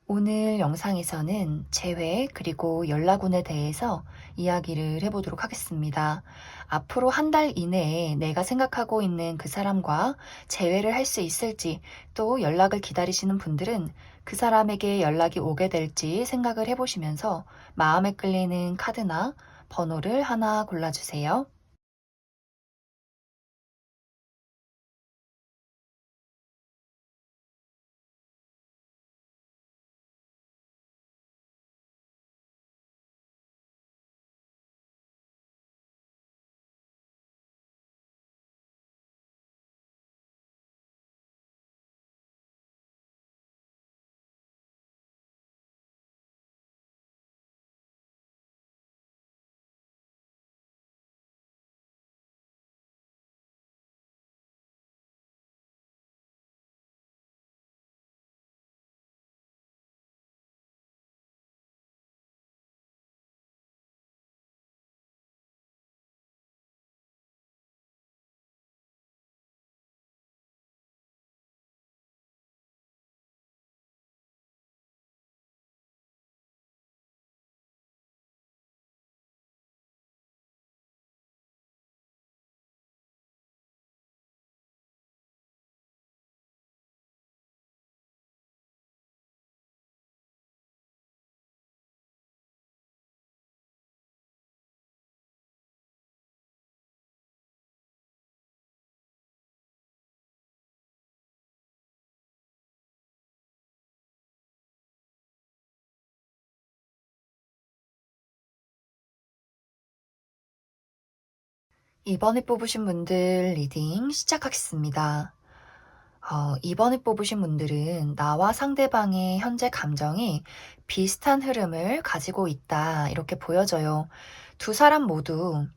오늘 영상에서는 재회 그리고 연락운에 대해서 이야기를 해보도록 하겠습니다. 앞으로 한 달 이내에 내가 생각하고 있는 그 사람과 재회를 할 수 있을지, 또 연락을 기다리시는 분들은 그 사람에게 연락이 오게 될지 생각을 해보시면서 마음에 끌리는 카드나 번호를 하나 골라주세요. 이번에 뽑으신 분들 리딩 시작하겠습니다. 이번에 뽑으신 분들은 나와 상대방의 현재 감정이 비슷한 흐름을 가지고 있다, 이렇게 보여져요. 두 사람 모두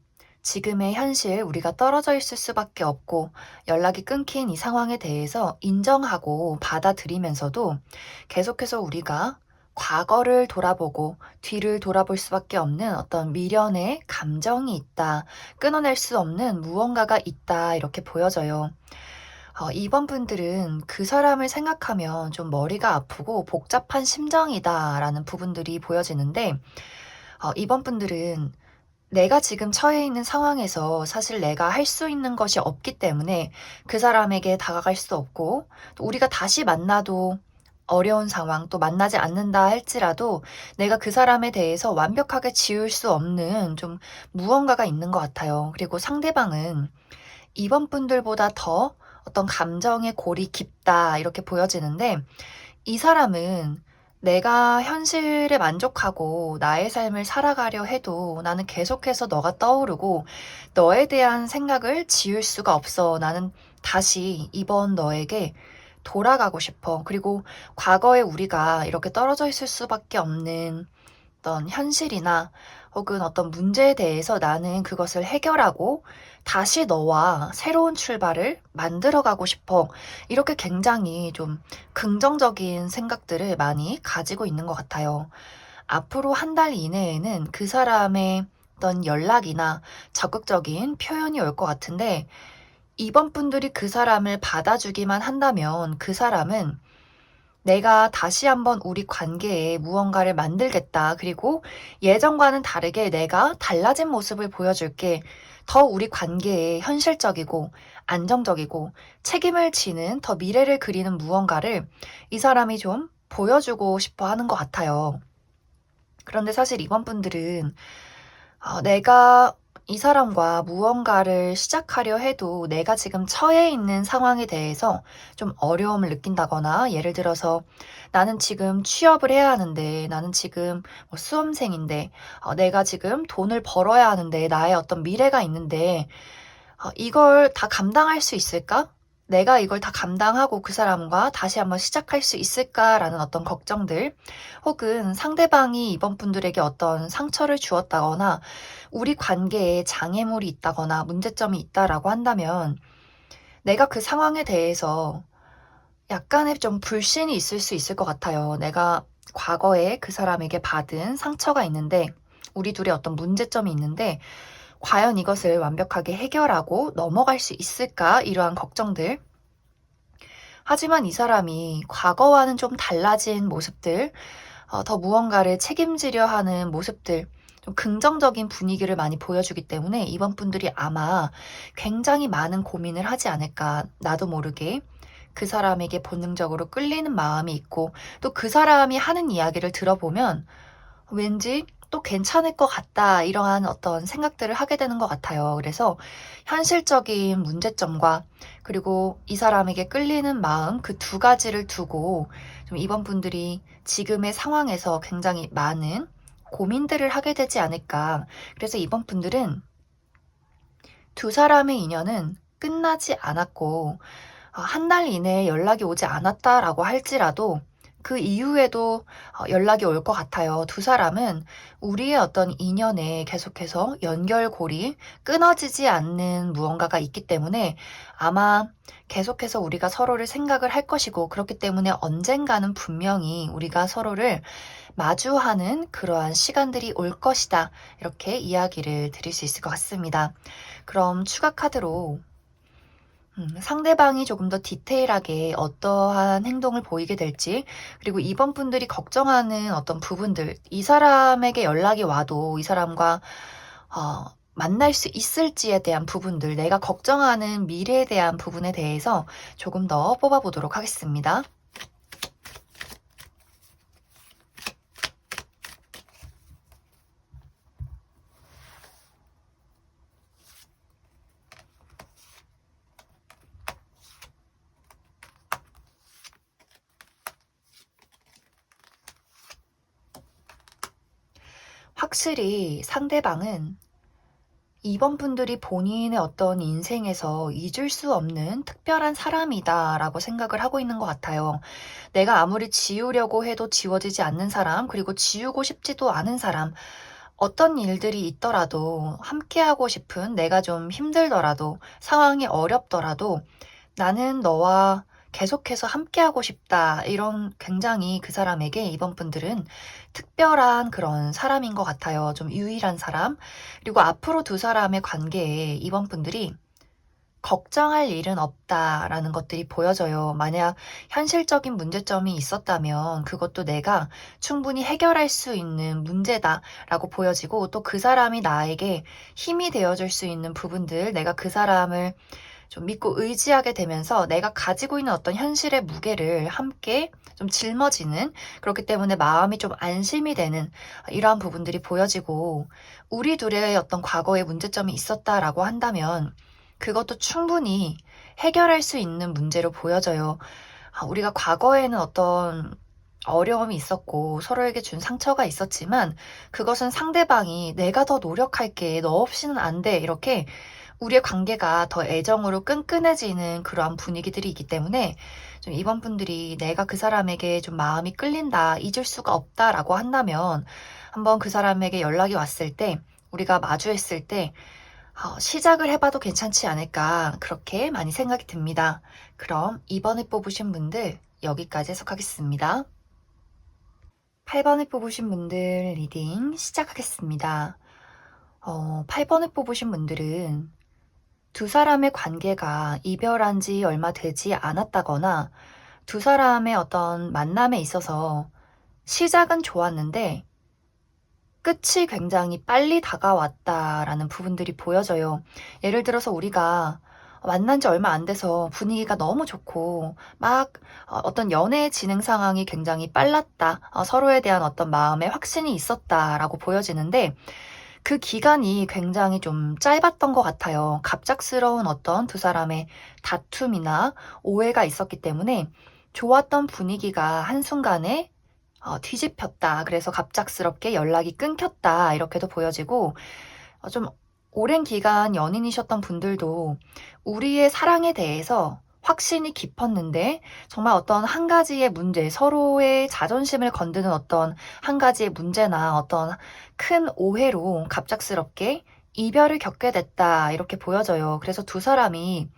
지금의 현실, 우리가 떨어져 있을 수밖에 없고 연락이 끊긴 이 상황에 대해서 인정하고 받아들이면서도 계속해서 우리가 과거를 돌아보고 뒤를 돌아볼 수밖에 없는 어떤 미련의 감정이 있다, 끊어낼 수 없는 무언가가 있다, 이렇게 보여져요. 이번 분들은 그 사람을 생각하면 좀 머리가 아프고 복잡한 심정이다라는 부분들이 보여지는데, 이번 분들은 내가 지금 처해 있는 상황에서 사실 내가 할 수 있는 것이 없기 때문에 그 사람에게 다가갈 수 없고, 또 우리가 다시 만나도 어려운 상황, 또 만나지 않는다 할지라도 내가 그 사람에 대해서 완벽하게 지울 수 없는 좀 무언가가 있는 것 같아요. 그리고 상대방은 이번 분들보다 더 어떤 감정의 골이 깊다, 이렇게 보여지는데, 이 사람은 내가 현실에 만족하고 나의 삶을 살아가려 해도 나는 계속해서 너가 떠오르고 너에 대한 생각을 지울 수가 없어. 나는 다시 이번 너에게 돌아가고 싶어. 그리고 과거에 우리가 이렇게 떨어져 있을 수밖에 없는 어떤 현실이나 혹은 어떤 문제에 대해서 나는 그것을 해결하고 다시 너와 새로운 출발을 만들어가고 싶어. 이렇게 굉장히 좀 긍정적인 생각들을 많이 가지고 있는 것 같아요. 앞으로 한 달 이내에는 그 사람의 어떤 연락이나 적극적인 표현이 올 것 같은데, 이번 분들이 그 사람을 받아주기만 한다면 그 사람은 내가 다시 한번 우리 관계에 무언가를 만들겠다, 그리고 예전과는 다르게 내가 달라진 모습을 보여줄게, 더 우리 관계에 현실적이고 안정적이고 책임을 지는 더 미래를 그리는 무언가를 이 사람이 좀 보여주고 싶어 하는 것 같아요. 그런데 사실 이번 분들은 내가 이 사람과 무언가를 시작하려 해도 내가 지금 처해 있는 상황에 대해서 좀 어려움을 느낀다거나, 예를 들어서 나는 지금 취업을 해야 하는데, 나는 지금 뭐 수험생인데, 내가 지금 돈을 벌어야 하는데, 나의 어떤 미래가 있는데, 이걸 다 감당할 수 있을까? 내가 이걸 다 감당하고 그 사람과 다시 한번 시작할 수 있을까라는 어떤 걱정들, 혹은 상대방이 이번 분들에게 어떤 상처를 주었다거나 우리 관계에 장애물이 있다거나 문제점이 있다라고 한다면, 내가 그 상황에 대해서 약간의 좀 불신이 있을 수 있을 것 같아요. 내가 과거에 그 사람에게 받은 상처가 있는데, 우리 둘의 어떤 문제점이 있는데 과연 이것을 완벽하게 해결하고 넘어갈 수 있을까? 이러한 걱정들. 하지만 이 사람이 과거와는 좀 달라진 모습들, 더 무언가를 책임지려 하는 모습들, 좀 긍정적인 분위기를 많이 보여주기 때문에 이번 분들이 아마 굉장히 많은 고민을 하지 않을까, 나도 모르게. 그 사람에게 본능적으로 끌리는 마음이 있고, 또 그 사람이 하는 이야기를 들어보면 왠지 또 괜찮을 것 같다, 이러한 어떤 생각들을 하게 되는 것 같아요. 그래서 현실적인 문제점과 그리고 이 사람에게 끌리는 마음, 그 두 가지를 두고 좀 이번 분들이 지금의 상황에서 굉장히 많은 고민들을 하게 되지 않을까. 그래서 이번 분들은 두 사람의 인연은 끝나지 않았고, 한 달 이내에 연락이 오지 않았다라고 할지라도 그 이후에도 연락이 올 것 같아요. 두 사람은 우리의 어떤 인연에 계속해서 연결고리, 끊어지지 않는 무언가가 있기 때문에 아마 계속해서 우리가 서로를 생각을 할 것이고, 그렇기 때문에 언젠가는 분명히 우리가 서로를 마주하는 그러한 시간들이 올 것이다. 이렇게 이야기를 드릴 수 있을 것 같습니다. 그럼 추가 카드로 상대방이 조금 더 디테일하게 어떠한 행동을 보이게 될지, 그리고 이번 분들이 걱정하는 어떤 부분들, 이 사람에게 연락이 와도 이 사람과 만날 수 있을지에 대한 부분들, 내가 걱정하는 미래에 대한 부분에 대해서 조금 더 뽑아보도록 하겠습니다. 확실히 상대방은 이번 분들이 본인의 어떤 인생에서 잊을 수 없는 특별한 사람이다라고 생각을 하고 있는 것 같아요. 내가 아무리 지우려고 해도 지워지지 않는 사람, 그리고 지우고 싶지도 않은 사람, 어떤 일들이 있더라도 함께하고 싶은, 내가 좀 힘들더라도, 상황이 어렵더라도 나는 너와 계속해서 함께하고 싶다. 이런 굉장히 그 사람에게 이번 분들은 특별한 그런 사람인 것 같아요. 좀 유일한 사람. 그리고 앞으로 두 사람의 관계에 이번 분들이 걱정할 일은 없다라는 것들이 보여져요. 만약 현실적인 문제점이 있었다면 그것도 내가 충분히 해결할 수 있는 문제다라고 보여지고, 또 그 사람이 나에게 힘이 되어줄 수 있는 부분들, 내가 그 사람을 좀 믿고 의지하게 되면서 내가 가지고 있는 어떤 현실의 무게를 함께 좀 짊어지는, 그렇기 때문에 마음이 좀 안심이 되는 이러한 부분들이 보여지고, 우리 둘의 어떤 과거에 문제점이 있었다라고 한다면 그것도 충분히 해결할 수 있는 문제로 보여져요. 우리가 과거에는 어떤 어려움이 있었고 서로에게 준 상처가 있었지만 그것은 상대방이 내가 더 노력할게, 너 없이는 안 돼, 이렇게 우리의 관계가 더 애정으로 끈끈해지는 그러한 분위기들이 있기 때문에 좀 이번 분들이 내가 그 사람에게 좀 마음이 끌린다, 잊을 수가 없다라고 한다면 한번 그 사람에게 연락이 왔을 때, 우리가 마주했을 때 시작을 해봐도 괜찮지 않을까, 그렇게 많이 생각이 듭니다. 그럼 2번을 뽑으신 분들 여기까지 해석하겠습니다. 8번을 뽑으신 분들 리딩 시작하겠습니다. 8번을 뽑으신 분들은 두 사람의 관계가 이별한 지 얼마 되지 않았다거나 두 사람의 어떤 만남에 있어서 시작은 좋았는데 끝이 굉장히 빨리 다가왔다라는 부분들이 보여져요. 예를 들어서 우리가 만난 지 얼마 안 돼서 분위기가 너무 좋고 막 어떤 연애 진행 상황이 굉장히 빨랐다. 서로에 대한 어떤 마음의 확신이 있었다라고 보여지는데 그 기간이 굉장히 좀 짧았던 것 같아요. 갑작스러운 어떤 두 사람의 다툼이나 오해가 있었기 때문에 좋았던 분위기가 한순간에 뒤집혔다. 그래서 갑작스럽게 연락이 끊겼다. 이렇게도 보여지고, 좀 오랜 기간 연인이셨던 분들도 우리의 사랑에 대해서 확신이 깊었는데 정말 어떤 한 가지의 문제, 서로의 자존심을 건드는 어떤 한 가지의 문제나 어떤 큰 오해로 갑작스럽게 이별을 겪게 됐다, 이렇게 보여져요. 그래서 두 사람이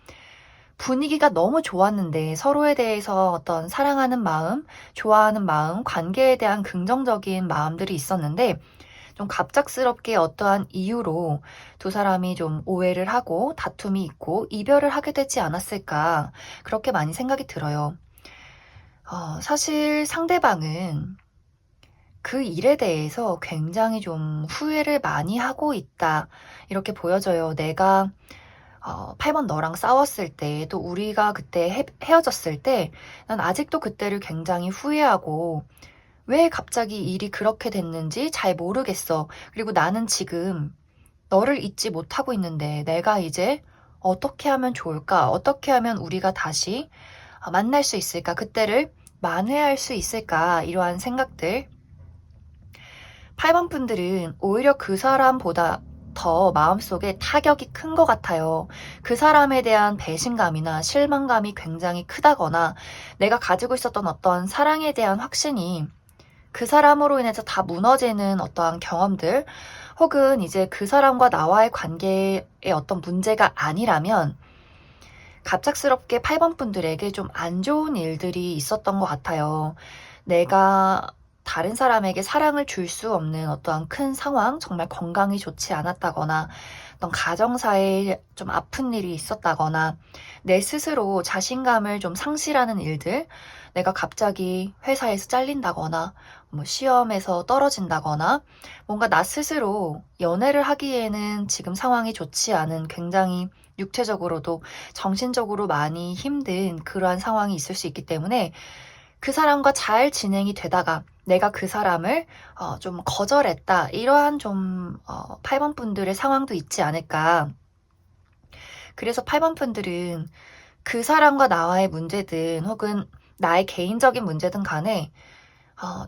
분위기가 너무 좋았는데 서로에 대해서 어떤 사랑하는 마음, 좋아하는 마음, 관계에 대한 긍정적인 마음들이 있었는데 좀 갑작스럽게 어떠한 이유로 두 사람이 좀 오해를 하고 다툼이 있고 이별을 하게 되지 않았을까, 그렇게 많이 생각이 들어요. 사실 상대방은 그 일에 대해서 굉장히 좀 후회를 많이 하고 있다. 이렇게 보여져요. 내가 8번 너랑 싸웠을 때, 또 우리가 그때 헤어졌을 때, 난 아직도 그때를 굉장히 후회하고, 왜 갑자기 일이 그렇게 됐는지 잘 모르겠어. 그리고 나는 지금 너를 잊지 못하고 있는데, 내가 이제 어떻게 하면 좋을까? 어떻게 하면 우리가 다시 만날 수 있을까? 그때를 만회할 수 있을까? 이러한 생각들. 8번 분들은 오히려 그 사람보다 더 마음속에 타격이 큰 것 같아요. 그 사람에 대한 배신감이나 실망감이 굉장히 크다거나 내가 가지고 있었던 어떤 사랑에 대한 확신이 그 사람으로 인해서 다 무너지는 어떠한 경험들, 혹은 이제 그 사람과 나와의 관계에 어떤 문제가 아니라면 갑작스럽게 8번 분들에게 좀 안 좋은 일들이 있었던 것 같아요. 내가 다른 사람에게 사랑을 줄 수 없는 어떠한 큰 상황, 정말 건강이 좋지 않았다거나, 어떤 가정사에 좀 아픈 일이 있었다거나, 내 스스로 자신감을 좀 상실하는 일들, 내가 갑자기 회사에서 잘린다거나, 뭐 시험에서 떨어진다거나, 뭔가 나 스스로 연애를 하기에는 지금 상황이 좋지 않은, 굉장히 육체적으로도 정신적으로 많이 힘든 그러한 상황이 있을 수 있기 때문에 그 사람과 잘 진행이 되다가 내가 그 사람을 좀 거절했다. 이러한 좀 8번 분들의 상황도 있지 않을까. 그래서 8번 분들은 그 사람과 나와의 문제든 혹은 나의 개인적인 문제든 간에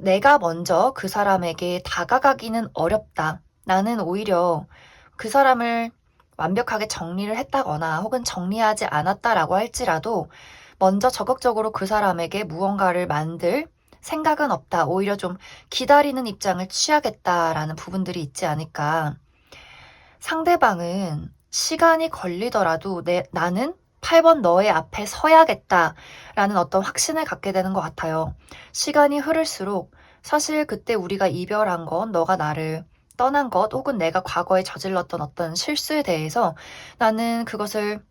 내가 먼저 그 사람에게 다가가기는 어렵다. 나는 오히려 그 사람을 완벽하게 정리를 했다거나 혹은 정리하지 않았다라고 할지라도 먼저 적극적으로 그 사람에게 무언가를 만들 생각은 없다. 오히려 좀 기다리는 입장을 취하겠다라는 부분들이 있지 않을까. 상대방은 시간이 걸리더라도 나는 8번 너의 앞에 서야겠다라는 어떤 확신을 갖게 되는 것 같아요. 시간이 흐를수록 사실 그때 우리가 이별한 건, 너가 나를 떠난 것, 혹은 내가 과거에 저질렀던 어떤 실수에 대해서 나는 그것을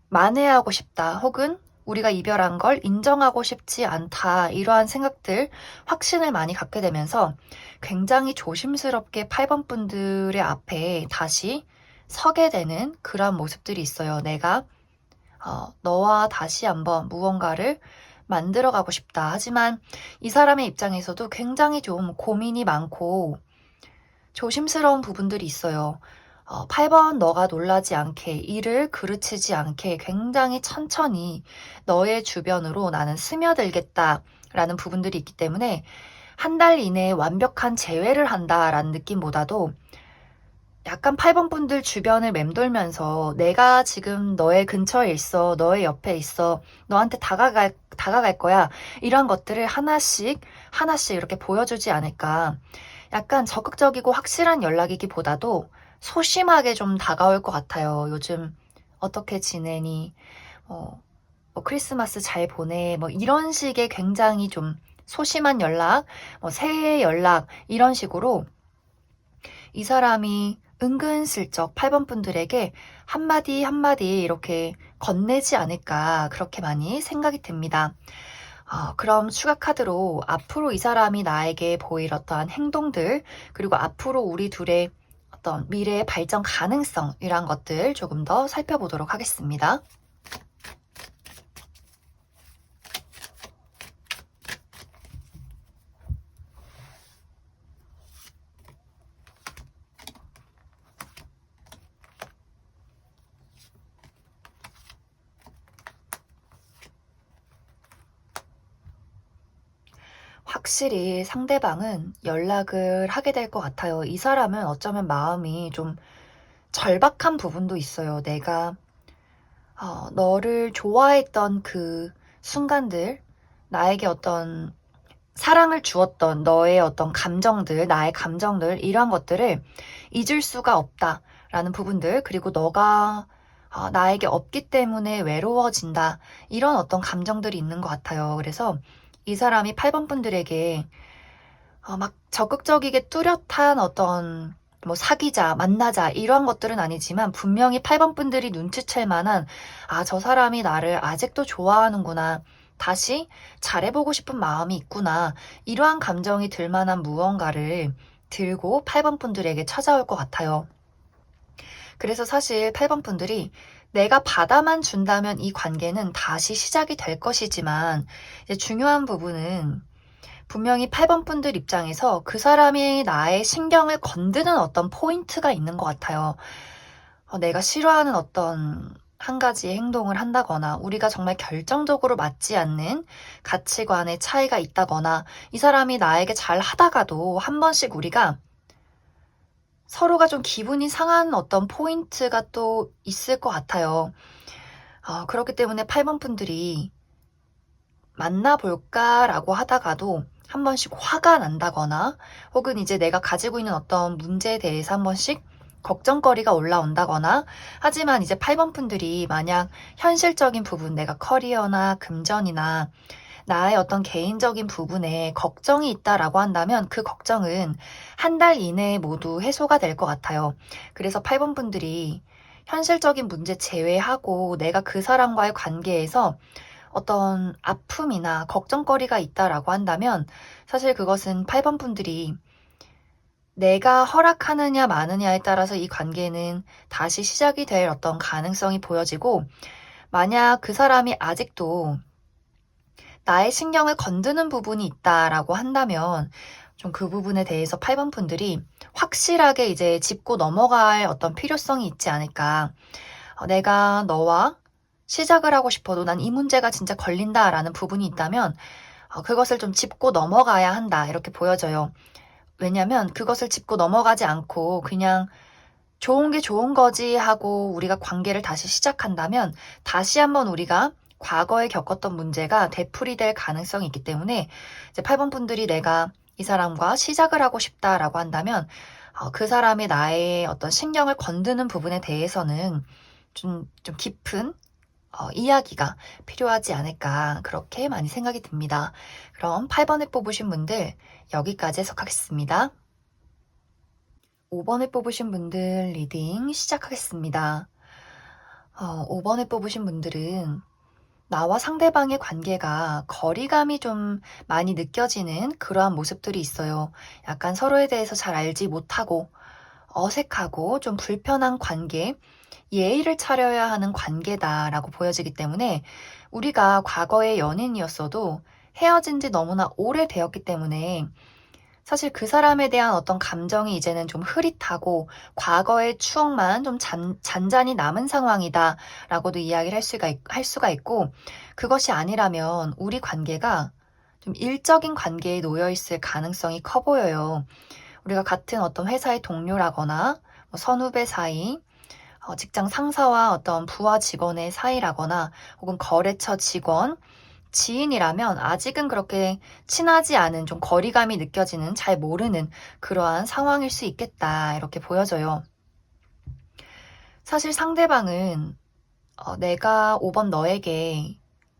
만회하고 싶다, 혹은 우리가 이별한 걸 인정하고 싶지 않다, 이러한 생각들, 확신을 많이 갖게 되면서 굉장히 조심스럽게 8번 분들의 앞에 다시 서게 되는 그런 모습들이 있어요. 내가 너와 다시 한번 무언가를 만들어가고 싶다. 하지만 이 사람의 입장에서도 굉장히 좀 고민이 많고 조심스러운 부분들이 있어요. 8번 너가 놀라지 않게, 일을 그르치지 않게 굉장히 천천히 너의 주변으로 나는 스며들겠다라는 부분들이 있기 때문에 한 달 이내에 완벽한 재회를 한다라는 느낌보다도 약간 8번 분들 주변을 맴돌면서 내가 지금 너의 근처에 있어, 너의 옆에 있어, 너한테 다가갈 거야. 이런 것들을 하나씩, 하나씩 이렇게 보여주지 않을까. 약간 적극적이고 확실한 연락이기보다도 소심하게 좀 다가올 것 같아요. 요즘 어떻게 지내니? 뭐 크리스마스 잘 보내? 뭐 이런 식의 굉장히 좀 소심한 연락, 새해 연락, 이런 식으로 이 사람이 은근슬쩍 8번 분들에게 한마디 한마디 이렇게 건네지 않을까, 그렇게 많이 생각이 듭니다. 그럼 추가 카드로 앞으로 이 사람이 나에게 보일 어떠한 행동들, 그리고 앞으로 우리 둘의 어떤 미래의 발전 가능성, 이런 것들 조금 더 살펴보도록 하겠습니다. 확실히 상대방은 연락을 하게 될 것 같아요. 이 사람은 어쩌면 마음이 좀 절박한 부분도 있어요. 내가 너를 좋아했던 그 순간들, 나에게 어떤 사랑을 주었던 너의 어떤 감정들, 나의 감정들, 이러한 것들을 잊을 수가 없다라는 부분들, 그리고 너가 나에게 없기 때문에 외로워진다, 이런 어떤 감정들이 있는 것 같아요. 그래서 이 사람이 8번 분들에게 막 적극적이게 뚜렷한 어떤 뭐 사귀자, 만나자, 이런 것들은 아니지만 분명히 8번 분들이 눈치챌 만한, 저 사람이 나를 아직도 좋아하는구나, 다시 잘해보고 싶은 마음이 있구나. 이러한 감정이 들 만한 무언가를 들고 8번 분들에게 찾아올 것 같아요. 그래서 사실 8번 분들이 내가 받아만 준다면 이 관계는 다시 시작이 될 것이지만, 이제 중요한 부분은 분명히 8번 분들 입장에서 그 사람이 나의 신경을 건드는 어떤 포인트가 있는 것 같아요. 내가 싫어하는 어떤 한 가지의 행동을 한다거나, 우리가 정말 결정적으로 맞지 않는 가치관의 차이가 있다거나, 이 사람이 나에게 잘 하다가도 한 번씩 우리가 서로가 좀 기분이 상한 어떤 포인트가 또 있을 것 같아요. 그렇기 때문에 8번 분들이 만나볼까라고 하다가도 한 번씩 화가 난다거나, 혹은 이제 내가 가지고 있는 어떤 문제에 대해서 한 번씩 걱정거리가 올라온다거나, 하지만 이제 8번 분들이 만약 현실적인 부분, 내가 커리어나 금전이나 나의 어떤 개인적인 부분에 걱정이 있다라고 한다면 그 걱정은 한 달 이내에 모두 해소가 될 것 같아요. 그래서 8번 분들이 현실적인 문제 제외하고 내가 그 사람과의 관계에서 어떤 아픔이나 걱정거리가 있다라고 한다면, 사실 그것은 8번 분들이 내가 허락하느냐 마느냐에 따라서 이 관계는 다시 시작이 될 어떤 가능성이 보여지고, 만약 그 사람이 아직도 나의 신경을 건드는 부분이 있다라고 한다면 좀 그 부분에 대해서 8번 분들이 확실하게 이제 짚고 넘어갈 어떤 필요성이 있지 않을까. 내가 너와 시작을 하고 싶어도 난 이 문제가 진짜 걸린다라는 부분이 있다면 그것을 좀 짚고 넘어가야 한다, 이렇게 보여져요. 왜냐면 그것을 짚고 넘어가지 않고 그냥 좋은 게 좋은 거지 하고 우리가 관계를 다시 시작한다면 다시 한번 우리가 과거에 겪었던 문제가 되풀이될 가능성이 있기 때문에, 이제 8번 분들이 내가 이 사람과 시작을 하고 싶다라고 한다면 그 사람이 나의 어떤 신경을 건드는 부분에 대해서는 좀 깊은 이야기가 필요하지 않을까, 그렇게 많이 생각이 듭니다. 그럼 8번을 뽑으신 분들 여기까지 해석하겠습니다. 5번을 뽑으신 분들 리딩 시작하겠습니다. 5번을 뽑으신 분들은 나와 상대방의 관계가 거리감이 좀 많이 느껴지는 그러한 모습들이 있어요. 약간 서로에 대해서 잘 알지 못하고 어색하고 좀 불편한 관계, 예의를 차려야 하는 관계다라고 보여지기 때문에, 우리가 과거의 연인이었어도 헤어진 지 너무나 오래되었기 때문에 사실 그 사람에 대한 어떤 감정이 이제는 좀 흐릿하고 과거의 추억만 좀 잔잔히 남은 상황이다라고도 이야기를 할 수가 있고, 그것이 아니라면 우리 관계가 좀 일적인 관계에 놓여 있을 가능성이 커 보여요. 우리가 같은 어떤 회사의 동료라거나 선후배 사이, 직장 상사와 어떤 부하 직원의 사이라거나, 혹은 거래처 직원, 지인이라면 아직은 그렇게 친하지 않은, 좀 거리감이 느껴지는, 잘 모르는 그러한 상황일 수 있겠다, 이렇게 보여져요. 사실 상대방은 내가 5번 너에게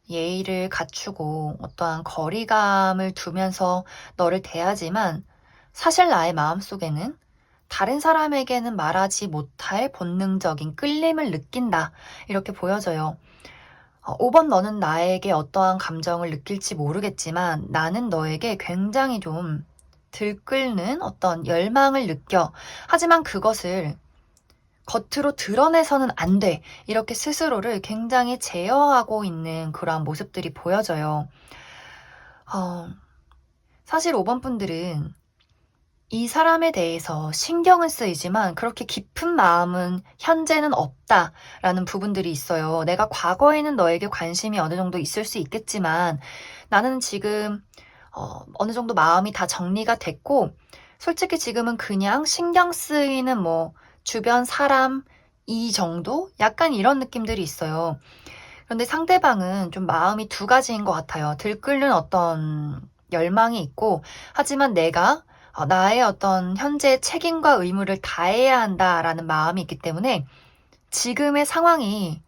예의를 갖추고 어떠한 거리감을 두면서 너를 대하지만, 사실 나의 마음속에는 다른 사람에게는 말하지 못할 본능적인 끌림을 느낀다, 이렇게 보여져요. 5번 너는 나에게 어떠한 감정을 느낄지 모르겠지만 나는 너에게 굉장히 좀 들끓는 어떤 열망을 느껴. 하지만 그것을 겉으로 드러내서는 안 돼, 이렇게 스스로를 굉장히 제어하고 있는 그러한 모습들이 보여져요. 사실 5번 분들은 이 사람에 대해서 신경은 쓰이지만 그렇게 깊은 마음은 현재는 없다라는 부분들이 있어요. 내가 과거에는 너에게 관심이 어느 정도 있을 수 있겠지만 나는 지금 어느 정도 마음이 다 정리가 됐고, 솔직히 지금은 그냥 신경 쓰이는 주변 사람 이 정도? 약간 이런 느낌들이 있어요. 그런데 상대방은 좀 마음이 두 가지인 것 같아요. 들끓는 어떤 열망이 있고, 하지만 내가 나의 어떤 현재의 책임과 의무를 다해야 한다라는 마음이 있기 때문에 지금의 상황이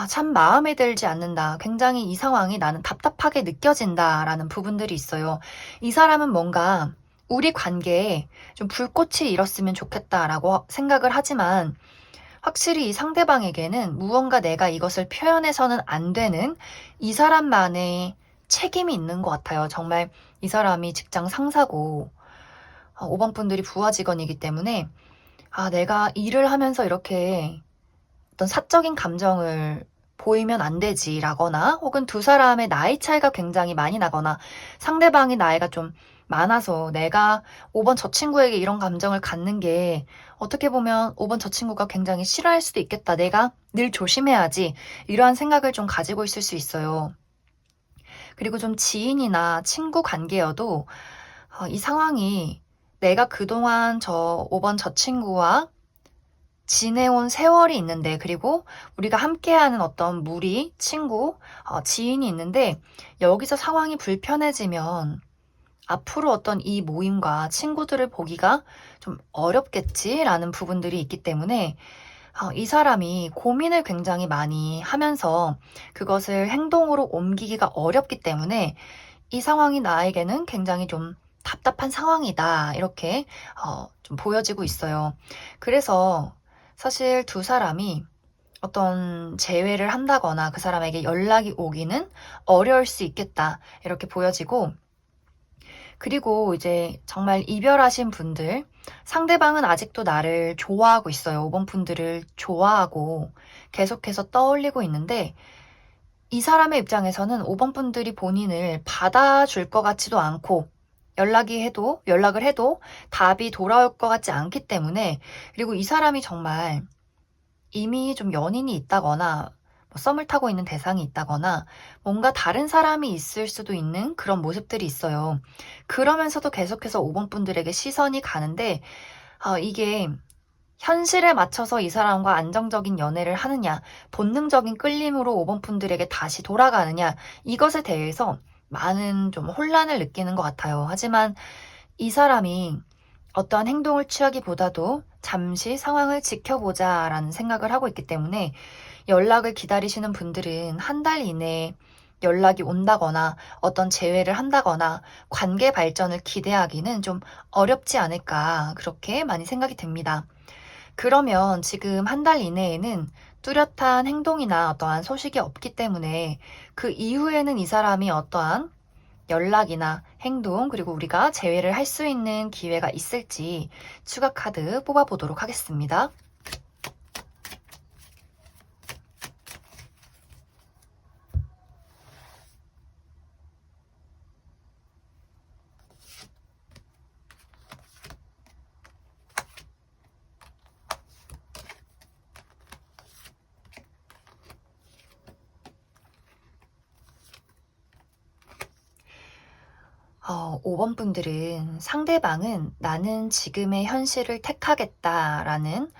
참 마음에 들지 않는다, 굉장히 이 상황이 나는 답답하게 느껴진다라는 부분들이 있어요. 이 사람은 뭔가 우리 관계에 좀 불꽃이 일었으면 좋겠다라고 생각을 하지만 확실히 이 상대방에게는 무언가 내가 이것을 표현해서는 안 되는 이 사람만의 책임이 있는 것 같아요. 정말 이 사람이 직장 상사고 5번 분들이 부하 직원이기 때문에 내가 일을 하면서 이렇게 어떤 사적인 감정을 보이면 안 되지라거나 혹은 두 사람의 나이 차이가 굉장히 많이 나거나 상대방이 나이가 좀 많아서 내가 5번 저 친구에게 이런 감정을 갖는 게 어떻게 보면 5번 저 친구가 굉장히 싫어할 수도 있겠다. 내가 늘 조심해야지. 이러한 생각을 좀 가지고 있을 수 있어요. 그리고 좀 지인이나 친구 관계여도 이 상황이 내가 그동안 저 5번 저 친구와 지내온 세월이 있는데, 그리고 우리가 함께하는 어떤 무리, 친구, 지인이 있는데 여기서 상황이 불편해지면 앞으로 어떤 이 모임과 친구들을 보기가 좀 어렵겠지라는 부분들이 있기 때문에 이 사람이 고민을 굉장히 많이 하면서 그것을 행동으로 옮기기가 어렵기 때문에 이 상황이 나에게는 굉장히 좀 답답한 상황이다. 이렇게 좀 보여지고 있어요. 그래서 사실 두 사람이 어떤 재회를 한다거나 그 사람에게 연락이 오기는 어려울 수 있겠다. 이렇게 보여지고, 그리고 이제 정말 이별하신 분들, 상대방은 아직도 나를 좋아하고 있어요. 5번 분들을 좋아하고 계속해서 떠올리고 있는데, 이 사람의 입장에서는 5번 분들이 본인을 받아줄 것 같지도 않고, 연락을 해도 답이 돌아올 것 같지 않기 때문에, 그리고 이 사람이 정말 이미 좀 연인이 있다거나 썸을 타고 있는 대상이 있다거나 뭔가 다른 사람이 있을 수도 있는 그런 모습들이 있어요. 그러면서도 계속해서 5번 분들에게 시선이 가는데 이게 현실에 맞춰서 이 사람과 안정적인 연애를 하느냐, 본능적인 끌림으로 5번 분들에게 다시 돌아가느냐, 이것에 대해서 많은 좀 혼란을 느끼는 것 같아요. 하지만 이 사람이 어떠한 행동을 취하기보다도 잠시 상황을 지켜보자라는 생각을 하고 있기 때문에 연락을 기다리시는 분들은 한 달 이내에 연락이 온다거나 어떤 재회를 한다거나 관계 발전을 기대하기는 좀 어렵지 않을까 그렇게 많이 생각이 듭니다. 그러면 지금 한 달 이내에는 뚜렷한 행동이나 어떠한 소식이 없기 때문에 그 이후에는 이 사람이 어떠한 연락이나 행동, 그리고 우리가 재회를 할 수 있는 기회가 있을지 추가 카드 뽑아보도록 하겠습니다. 5번 분들은 상대방은 나는 지금의 현실을 택하겠다라는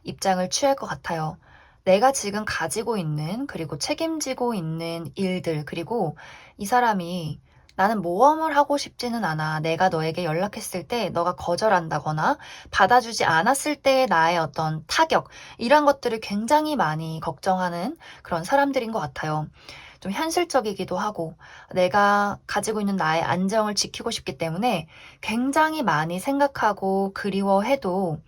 입장을 취할 것 같아요. 내가 지금 가지고 있는, 그리고 책임지고 있는 일들, 그리고 이 사람이 나는 모험을 하고 싶지는 않아. 내가 너에게 연락했을 때 너가 거절한다거나 받아주지 않았을 때의 나의 어떤 타격, 이런 것들을 굉장히 많이 걱정하는 그런 사람들인 것 같아요. 좀 현실적이기도 하고 내가 가지고 있는 나의 안정을 지키고 싶기 때문에 굉장히 많이 생각하고 그리워해도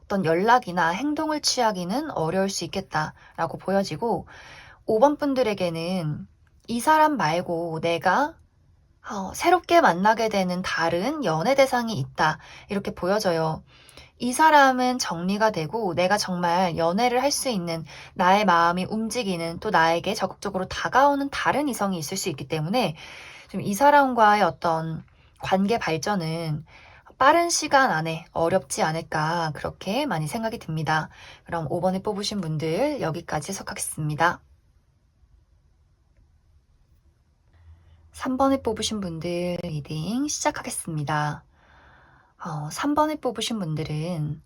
어떤 연락이나 행동을 취하기는 어려울 수 있겠다라고 보여지고, 5번 분들에게는 이 사람 말고 내가 새롭게 만나게 되는 다른 연애 대상이 있다 이렇게 보여져요. 이 사람은 정리가 되고 내가 정말 연애를 할 수 있는, 나의 마음이 움직이는, 또 나에게 적극적으로 다가오는 다른 이성이 있을 수 있기 때문에 좀 이 사람과의 어떤 관계 발전은 빠른 시간 안에 어렵지 않을까 그렇게 많이 생각이 듭니다. 그럼 5번을 뽑으신 분들 여기까지 해석하겠습니다. 3번을 뽑으신 분들 리딩 시작하겠습니다. 3번을 뽑으신 분들은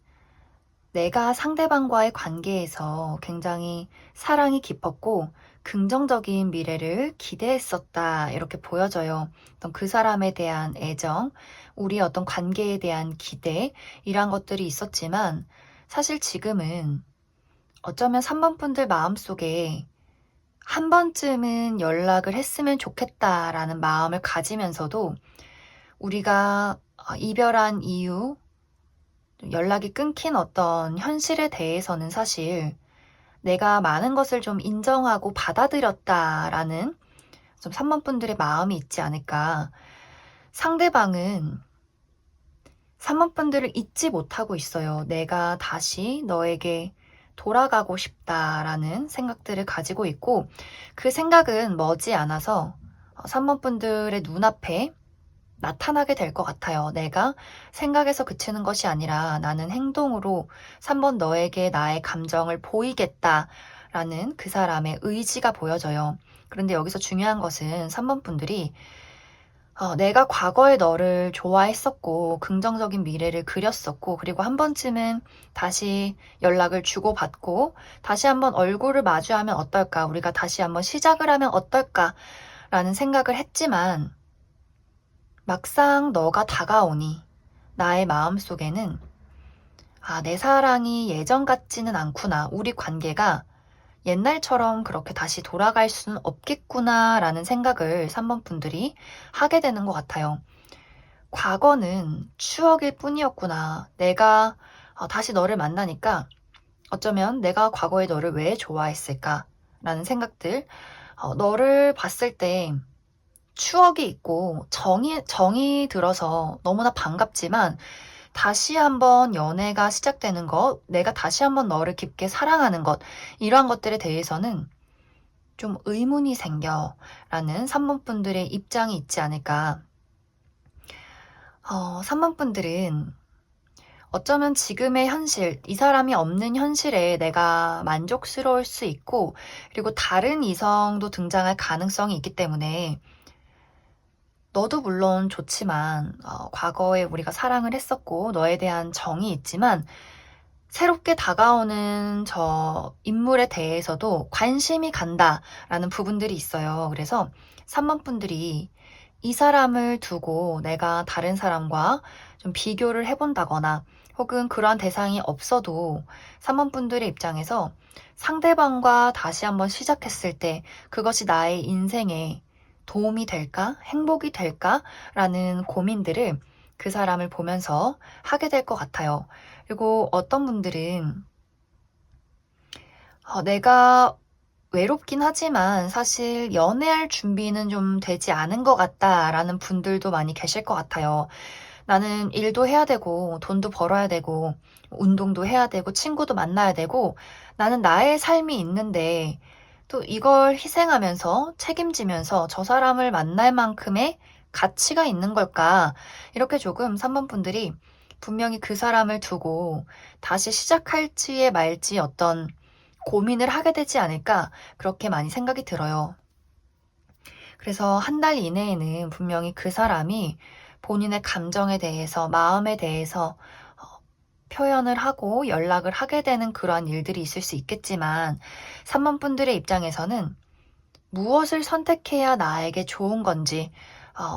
내가 상대방과의 관계에서 굉장히 사랑이 깊었고 긍정적인 미래를 기대했었다 이렇게 보여져요. 어떤 그 사람에 대한 애정, 우리 어떤 관계에 대한 기대, 이런 것들이 있었지만 사실 지금은 어쩌면 3번 분들 마음속에 한 번쯤은 연락을 했으면 좋겠다라는 마음을 가지면서도 우리가 이별한 이유, 연락이 끊긴 어떤 현실에 대해서는 사실 내가 많은 것을 좀 인정하고 받아들였다라는 좀 3번 분들의 마음이 있지 않을까. 상대방은 3번 분들을 잊지 못하고 있어요. 내가 다시 너에게 돌아가고 싶다라는 생각들을 가지고 있고, 그 생각은 머지않아서 3번 분들의 눈앞에 나타나게 될 것 같아요. 내가 생각에서 그치는 것이 아니라 나는 행동으로 3번 너에게 나의 감정을 보이겠다라는 그 사람의 의지가 보여져요. 그런데 여기서 중요한 것은 3번 분들이 내가 과거에 너를 좋아했었고 긍정적인 미래를 그렸었고, 그리고 한 번쯤은 다시 연락을 주고받고 다시 한번 얼굴을 마주하면 어떨까, 우리가 다시 한번 시작을 하면 어떨까라는 생각을 했지만, 막상 너가 다가오니 나의 마음속에는 내 사랑이 예전 같지는 않구나, 우리 관계가 옛날처럼 그렇게 다시 돌아갈 수는 없겠구나라는 생각을 3번 분들이 하게 되는 것 같아요. 과거는 추억일 뿐이었구나. 내가 다시 너를 만나니까 어쩌면 내가 과거에 너를 왜 좋아했을까라는 생각들, 너를 봤을 때 추억이 있고 정이 들어서 너무나 반갑지만, 다시 한번 연애가 시작되는 것, 내가 다시 한번 너를 깊게 사랑하는 것, 이러한 것들에 대해서는 좀 의문이 생겨 라는 3번 분들의 입장이 있지 않을까. 3번 분들은 어쩌면 지금의 현실, 이 사람이 없는 현실에 내가 만족스러울 수 있고, 그리고 다른 이성도 등장할 가능성이 있기 때문에, 너도 물론 좋지만 과거에 우리가 사랑을 했었고 너에 대한 정이 있지만, 새롭게 다가오는 저 인물에 대해서도 관심이 간다라는 부분들이 있어요. 그래서 3번 분들이 이 사람을 두고 내가 다른 사람과 좀 비교를 해본다거나, 혹은 그러한 대상이 없어도 3번 분들의 입장에서 상대방과 다시 한번 시작했을 때 그것이 나의 인생에 도움이 될까? 행복이 될까? 라는 고민들을 그 사람을 보면서 하게 될 것 같아요. 그리고 어떤 분들은 내가 외롭긴 하지만 사실 연애할 준비는 좀 되지 않은 것 같다라는 분들도 많이 계실 것 같아요. 나는 일도 해야 되고 돈도 벌어야 되고 운동도 해야 되고 친구도 만나야 되고, 나는 나의 삶이 있는데 또 이걸 희생하면서 책임지면서 저 사람을 만날 만큼의 가치가 있는 걸까? 이렇게 조금 3번 분들이 분명히 그 사람을 두고 다시 시작할지 말지 어떤 고민을 하게 되지 않을까, 그렇게 많이 생각이 들어요. 그래서 한 달 이내에는 분명히 그 사람이 본인의 감정에 대해서, 마음에 대해서 표현을 하고 연락을 하게 되는 그러한 일들이 있을 수 있겠지만, 3번 분들의 입장에서는 무엇을 선택해야 나에게 좋은 건지,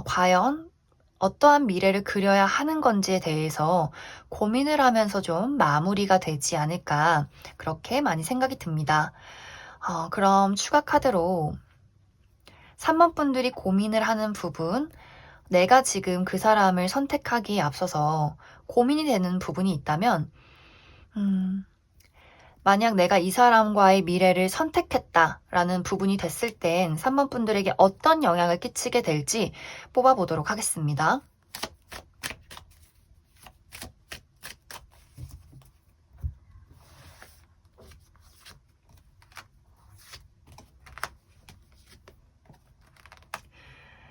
과연 어떠한 미래를 그려야 하는 건지에 대해서 고민을 하면서 좀 마무리가 되지 않을까, 그렇게 많이 생각이 듭니다. 그럼 추가 카드로 3번 분들이 고민을 하는 부분, 내가 지금 그 사람을 선택하기에 앞서서 고민이 되는 부분이 있다면, 만약 내가 이 사람과의 미래를 선택했다라는 부분이 됐을 땐 3번 분들에게 어떤 영향을 끼치게 될지 뽑아보도록 하겠습니다.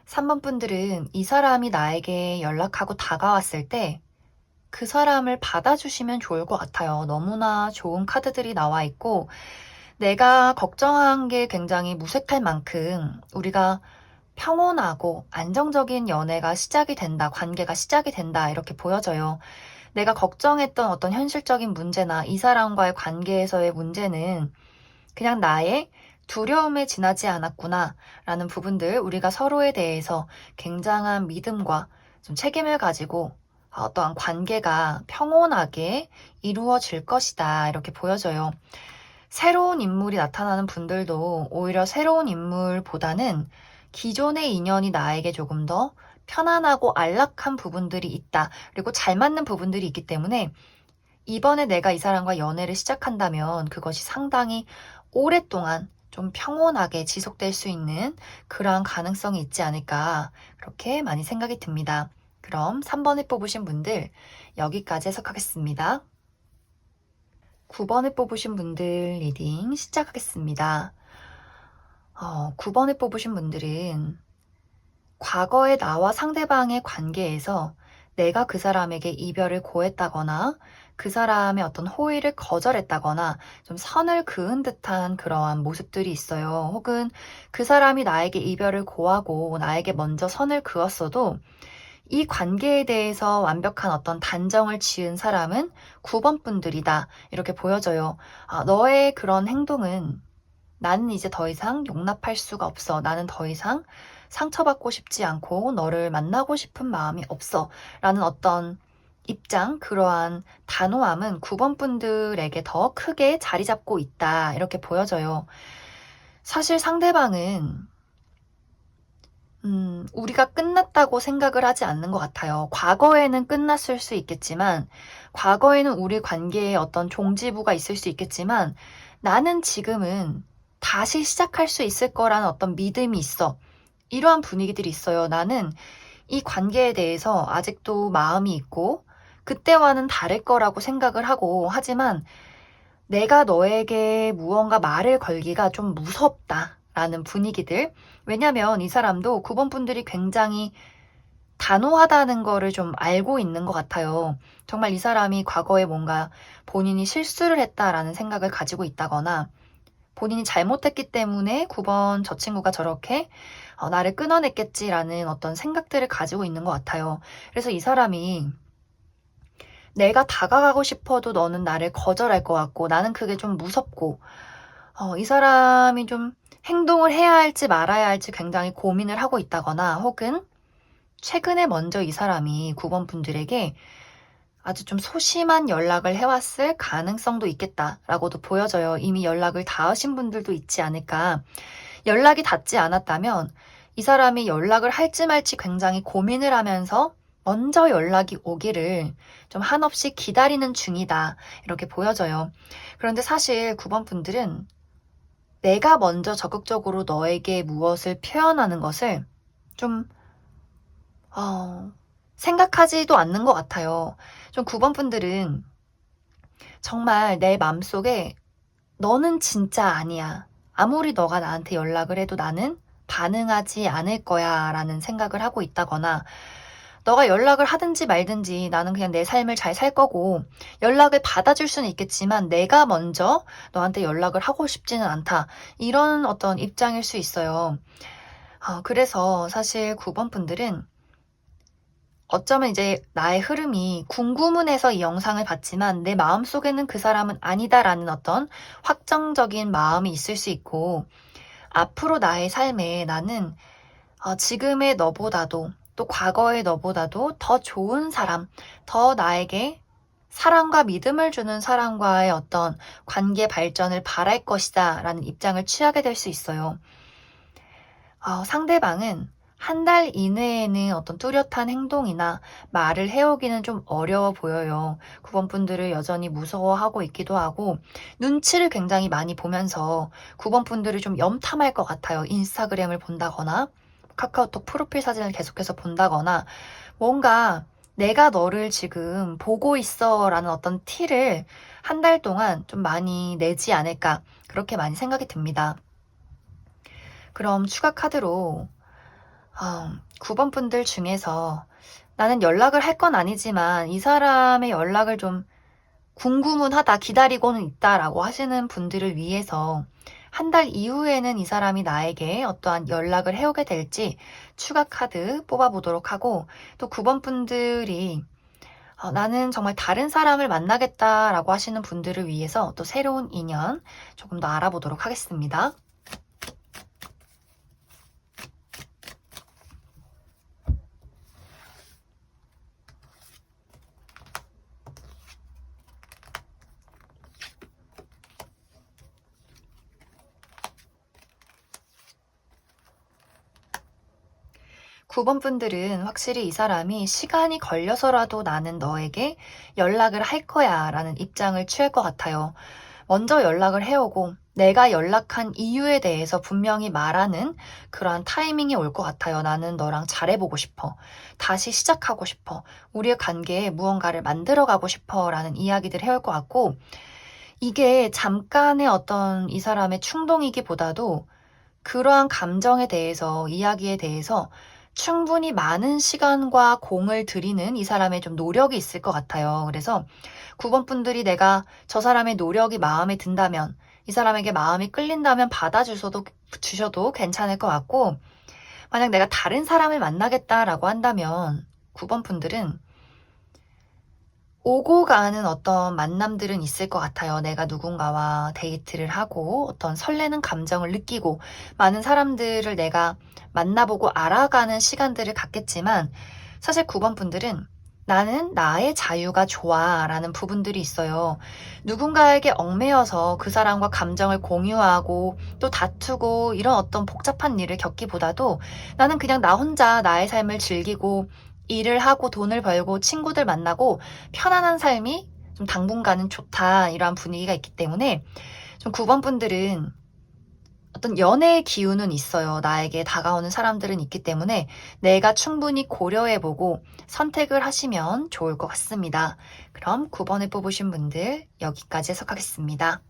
삼 번 분들은 이 사람이 나에게 연락하고 다가왔을 때 그 사람을 받아주시면 좋을 것 같아요. 너무나 좋은 카드들이 나와 있고, 내가 걱정한 게 굉장히 무색할 만큼 우리가 평온하고 안정적인 연애가 시작이 된다, 관계가 시작이 된다, 이렇게 보여져요. 내가 걱정했던 어떤 현실적인 문제나 이 사람과의 관계에서의 문제는 그냥 나의 두려움에 지나지 않았구나 라는 부분들, 우리가 서로에 대해서 굉장한 믿음과 좀 책임을 가지고 어떠한 관계가 평온하게 이루어질 것이다, 이렇게 보여져요. 새로운 인물이 나타나는 분들도 오히려 새로운 인물보다는 기존의 인연이 나에게 조금 더 편안하고 안락한 부분들이 있다, 그리고 잘 맞는 부분들이 있기 때문에 이번에 내가 이 사람과 연애를 시작한다면 그것이 상당히 오랫동안 좀 평온하게 지속될 수 있는 그러한 가능성이 있지 않을까 그렇게 많이 생각이 듭니다. 그럼 3번을 뽑으신 분들 여기까지 해석하겠습니다. 9번을 뽑으신 분들 리딩 시작하겠습니다. 9번을 뽑으신 분들은 과거의 나와 상대방의 관계에서 내가 그 사람에게 이별을 고했다거나 그 사람의 어떤 호의를 거절했다거나 좀 선을 그은 듯한 그러한 모습들이 있어요. 혹은 그 사람이 나에게 이별을 고하고 나에게 먼저 선을 그었어도 이 관계에 대해서 완벽한 어떤 단정을 지은 사람은 9번 분들이다. 이렇게 보여져요. 너의 그런 행동은 나는 이제 더 이상 용납할 수가 없어. 나는 더 이상 상처받고 싶지 않고 너를 만나고 싶은 마음이 없어. 라는 어떤 입장, 그러한 단호함은 9번 분들에게 더 크게 자리 잡고 있다. 이렇게 보여져요. 사실 상대방은 우리가 끝났다고 생각을 하지 않는 것 같아요. 과거에는 끝났을 수 있겠지만, 과거에는 우리 관계에 어떤 종지부가 있을 수 있겠지만, 나는 지금은 다시 시작할 수 있을 거라는 어떤 믿음이 있어. 이러한 분위기들이 있어요. 나는 이 관계에 대해서 아직도 마음이 있고, 그때와는 다를 거라고 생각을 하고, 하지만 내가 너에게 무언가 말을 걸기가 좀 무섭다라는 분위기들. 왜냐면 이 사람도 9번 분들이 굉장히 단호하다는 거를 좀 알고 있는 것 같아요. 정말 이 사람이 과거에 뭔가 본인이 실수를 했다라는 생각을 가지고 있다거나 본인이 잘못했기 때문에 9번 저 친구가 저렇게 나를 끊어냈겠지라는 어떤 생각들을 가지고 있는 것 같아요. 그래서 이 사람이 내가 다가가고 싶어도 너는 나를 거절할 것 같고 나는 그게 좀 무섭고 이 사람이 좀 행동을 해야 할지 말아야 할지 굉장히 고민을 하고 있다거나 혹은 최근에 먼저 이 사람이 9번 분들에게 아주 좀 소심한 연락을 해왔을 가능성도 있겠다라고도 보여져요. 이미 연락을 닿으신 분들도 있지 않을까. 연락이 닿지 않았다면 이 사람이 연락을 할지 말지 굉장히 고민을 하면서 먼저 연락이 오기를 좀 한없이 기다리는 중이다. 이렇게 보여져요. 그런데 사실 9번 분들은 내가 먼저 적극적으로 너에게 무엇을 표현하는 것을 좀, 생각하지도 않는 것 같아요. 좀 9번 분들은 정말 내 맘속에 너는 진짜 아니야. 아무리 너가 나한테 연락을 해도 나는 반응하지 않을 거야 라는 생각을 하고 있다거나 너가 연락을 하든지 말든지 나는 그냥 내 삶을 잘 살 거고 연락을 받아줄 수는 있겠지만 내가 먼저 너한테 연락을 하고 싶지는 않다. 이런 어떤 입장일 수 있어요. 그래서 사실 9번 분들은 어쩌면 이제 나의 흐름이 궁금해서 이 영상을 봤지만 내 마음속에는 그 사람은 아니다라는 어떤 확정적인 마음이 있을 수 있고 앞으로 나의 삶에 나는 지금의 너보다도 또 과거의 너보다도 더 좋은 사람, 더 나에게 사랑과 믿음을 주는 사람과의 어떤 관계 발전을 바랄 것이다 라는 입장을 취하게 될 수 있어요. 상대방은 한 달 이내에는 어떤 뚜렷한 행동이나 말을 해오기는 좀 어려워 보여요. 9번 분들을 여전히 무서워하고 있기도 하고 눈치를 굉장히 많이 보면서 9번 분들을 좀 염탐할 것 같아요. 인스타그램을 본다거나 카카오톡 프로필 사진을 계속해서 본다거나 뭔가 내가 너를 지금 보고 있어 라는 어떤 티를 한 달 동안 좀 많이 내지 않을까 그렇게 많이 생각이 듭니다. 그럼 추가 카드로 9번 분들 중에서 나는 연락을 할 건 아니지만 이 사람의 연락을 좀 궁금은 하다, 기다리고는 있다라고 하시는 분들을 위해서 한 달 이후에는 이 사람이 나에게 어떠한 연락을 해오게 될지 추가 카드 뽑아보도록 하고 또 9번 분들이 나는 정말 다른 사람을 만나겠다라고 하시는 분들을 위해서 또 새로운 인연 조금 더 알아보도록 하겠습니다. 9번 분들은 확실히 이 사람이 시간이 걸려서라도 나는 너에게 연락을 할 거야 라는 입장을 취할 것 같아요. 먼저 연락을 해오고 내가 연락한 이유에 대해서 분명히 말하는 그러한 타이밍이 올 것 같아요. 나는 너랑 잘해보고 싶어. 다시 시작하고 싶어. 우리의 관계에 무언가를 만들어가고 싶어 라는 이야기들을 해올 것 같고, 이게 잠깐의 어떤 이 사람의 충동이기보다도 그러한 감정에 대해서, 이야기에 대해서 충분히 많은 시간과 공을 들이는 이 사람의 좀 노력이 있을 것 같아요. 그래서 9번 분들이 내가 저 사람의 노력이 마음에 든다면, 이 사람에게 마음이 끌린다면 주셔도 괜찮을 것 같고, 만약 내가 다른 사람을 만나겠다라고 한다면 9번 분들은 오고 가는 어떤 만남들은 있을 것 같아요. 내가 누군가와 데이트를 하고 어떤 설레는 감정을 느끼고 많은 사람들을 내가 만나보고 알아가는 시간들을 갖겠지만, 사실 9번 분들은 나는 나의 자유가 좋아 라는 부분들이 있어요. 누군가에게 얽매여서 그 사람과 감정을 공유하고 또 다투고 이런 어떤 복잡한 일을 겪기보다도 나는 그냥 나 혼자 나의 삶을 즐기고 일을 하고 돈을 벌고 친구들 만나고 편안한 삶이 좀 당분간은 좋다, 이러한 분위기가 있기 때문에 좀 9번 분들은 어떤 연애의 기운은 있어요. 나에게 다가오는 사람들은 있기 때문에 내가 충분히 고려해보고 선택을 하시면 좋을 것 같습니다. 그럼 9번을 뽑으신 분들 여기까지 해석하겠습니다.